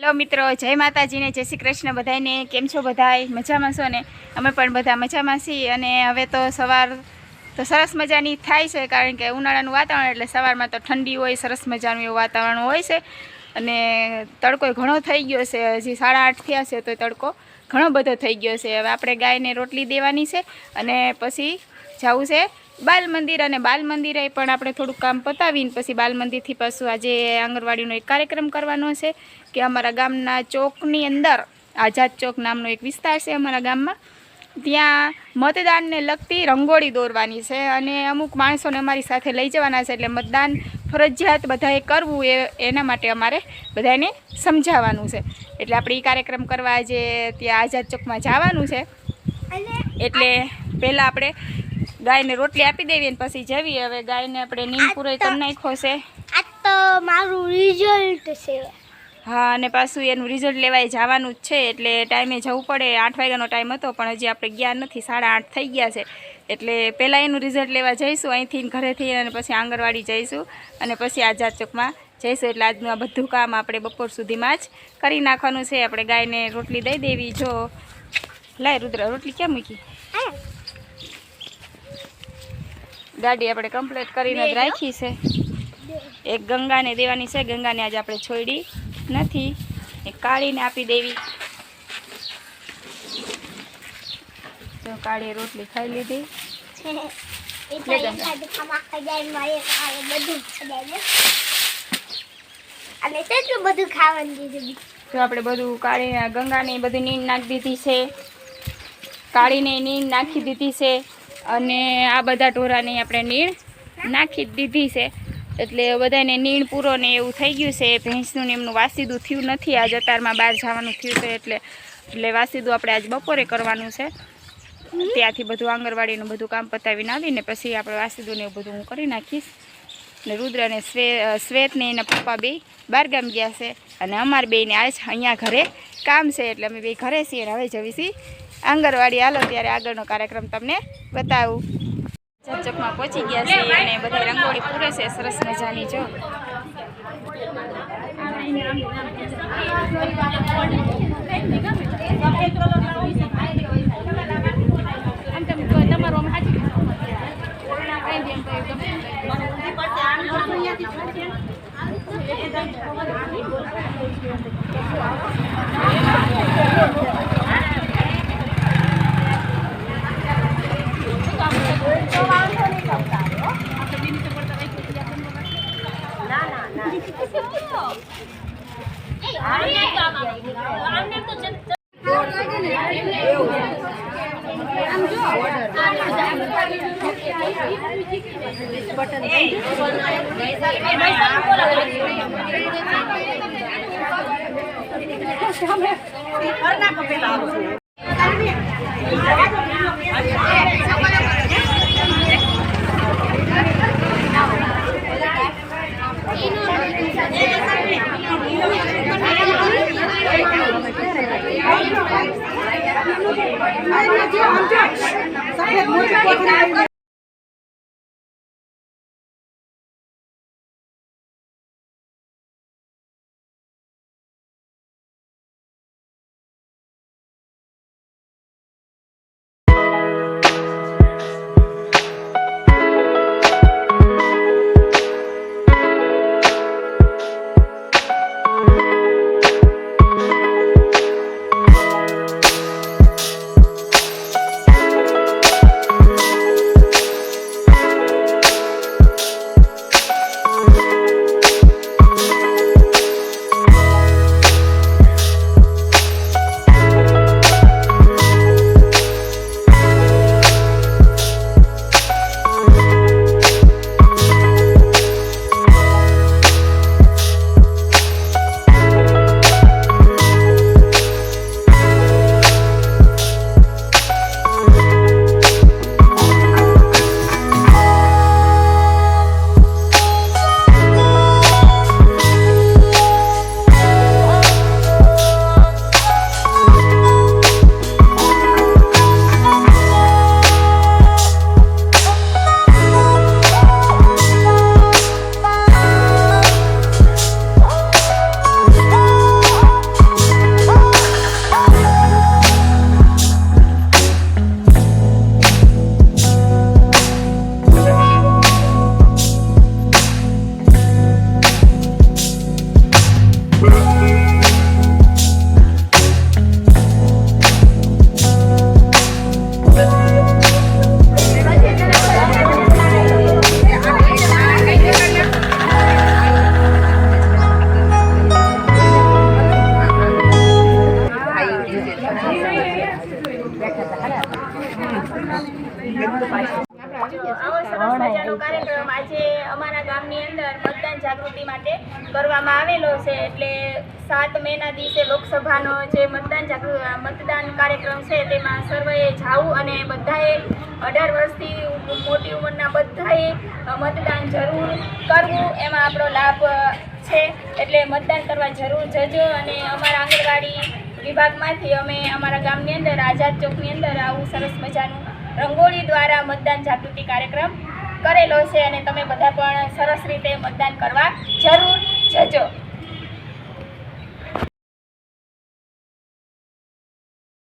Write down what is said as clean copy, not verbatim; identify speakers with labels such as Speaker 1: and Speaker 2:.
Speaker 1: Hello મિત્રો, જય માતાજી ને જય શ્રી કૃષ્ણ બધાને. કેમ છો બધાય? મજામાં છો ને? અમે પણ બધા મજામાં છીએ. અને હવે તો સવાર તો સરસ મજાની થાય છે, કારણ કે ઉનાળાનું વાતાવરણ એટલે સવારમાં તો ઠંડી હોય, સરસ મજાનું એવું વાતાવરણ હોય છે. અને તડકો ઘણો થઈ ગયો છે. હજી 8:30 થયા છે તો તડકો ઘણો બધો થઈ ગયો છે. હવે આપણે ગાયને રોટલી દેવાની છે અને પછી જવું છે બાલ મંદિર. અને બાલ મંદિરે પણ આપણે થોડુંક કામ પતાવીને પછી બાલ મંદિરથી પાછું આજે આંગણવાડીનો એક કાર્યક્રમ કરવાનો છે કે અમારા ગામના ચોકની અંદર આઝાદ ચોક નામનો એક વિસ્તાર છે અમારા ગામમાં, ત્યાં મતદાનને લગતી રંગોળી દોરવાની છે. અને અમુક માણસોને અમારી સાથે લઈ જવાના છે, એટલે મતદાન ફરજિયાત બધાએ કરવું એના માટે અમારે બધાને સમજાવવાનું છે. એટલે આપણે એ કાર્યક્રમ કરવા આજે ત્યાં આઝાદ ચોકમાં જવાનું છે. એટલે પહેલાં આપણે ગાયને રોટલી આપી દેવી અને પછી જવી. હવે ગાયને આપણે નીમ પૂરો કરી નાખ્યો છે.
Speaker 2: આ તો મારું રિઝલ્ટ છે.
Speaker 1: હા, અને પાછું એનું રિઝલ્ટ લેવાય જવાનું જ છે, એટલે ટાઈમે જવું પડે. 8 વાગ્યાનો ટાઈમ હતો પણ હજી આપણે ગયા નથી, 8:30 થઈ ગયા છે. એટલે પહેલાં એનું રિઝલ્ટ લેવા જઈશું અહીંથી, ઘરેથી, અને પછી આંગણવાડી જઈશું અને પછી આઝાદ ચોકમાં જઈશું. એટલે આજનું આ બધું કામ આપણે બપોર સુધીમાં જ કરી નાખવાનું છે. આપણે ગાયને રોટલી દઈ દેવી. જો લાય રુદ્ર, રોટલી ક્યાં મૂકી? ગાડી આપણે કમ્પ્લીટ કરીને જ રાખી છે. એક ગંગાને દેવાની છે. ગંગાને આજે આપણે છોડી નથી, એક કાળીને આપી દેવી. તો કાળીએ રોટલી ખાઈ લીધી. તો આપણે બધું કાળી ગંગાને બધી નીંદ નાખી દીધી છે, કાળીને નીંદ નાખી દીધી છે, અને આ બધા ઢોરાને આપણે નીણ નાખી દીધી છે. એટલે બધાને નીણ પૂરો ને એવું થઈ ગયું છે. ભેંસનું ને એમનું વાસીદું થયું નથી. આજ અતારમાં બહાર જવાનું થયું છે, એટલે વાસીદું આપણે આજ બપોરે કરવાનું છે. ત્યાંથી બધું આંગણવાડીનું બધું કામ પતાવીને આવીને પછી આપણે વાસીદું ને એવું બધું હું કરી નાખીશ. ને રુદ્ર અને શ્વેત ને એના પપ્પા બે બહારગામ ગયા છે, અને અમારે બેને આજ અહીંયા ઘરે કામ છે, એટલે અમે બે ઘરે છીએ. હવે જવી છીએ આંગણવાડી. હાલો ત્યારે આગળનો કાર્યક્રમ તમને બતાવું. ચોકમાં પહોંચી ગયા છે અને બધા રંગોળી પૂરે છે સરસ મજાની. જો આવો સરસ મજાનો કાર્યક્રમ આજે અમારા ગામની અંદર મતદાન જાગૃતિ માટે કરવામાં આવેલો છે. એટલે 7 મેના દિવસે લોકસભાનો જે મતદાન કાર્યક્રમ છે તેમાં સર્વેએ જાવું અને બધાએ 18 વર્ષથી મોટી ઉંમરના બધાએ મતદાન જરૂર કરવું એમાં આપણો લાભ છે. એટલે મતદાન કરવા જરૂર જજો. અને અમારા આંગણવાડી વિભાગમાંથી અમે અમારા ગામની અંદર આઝાદ ચોકની અંદર આવું સરસ મજાનું રંગોળી દ્વારા મતદાન જાગૃતિ કાર્યક્રમ કરેલો છે અને તમે બધા પણ સરસ રીતે મતદાન કરવા જરૂર જજો.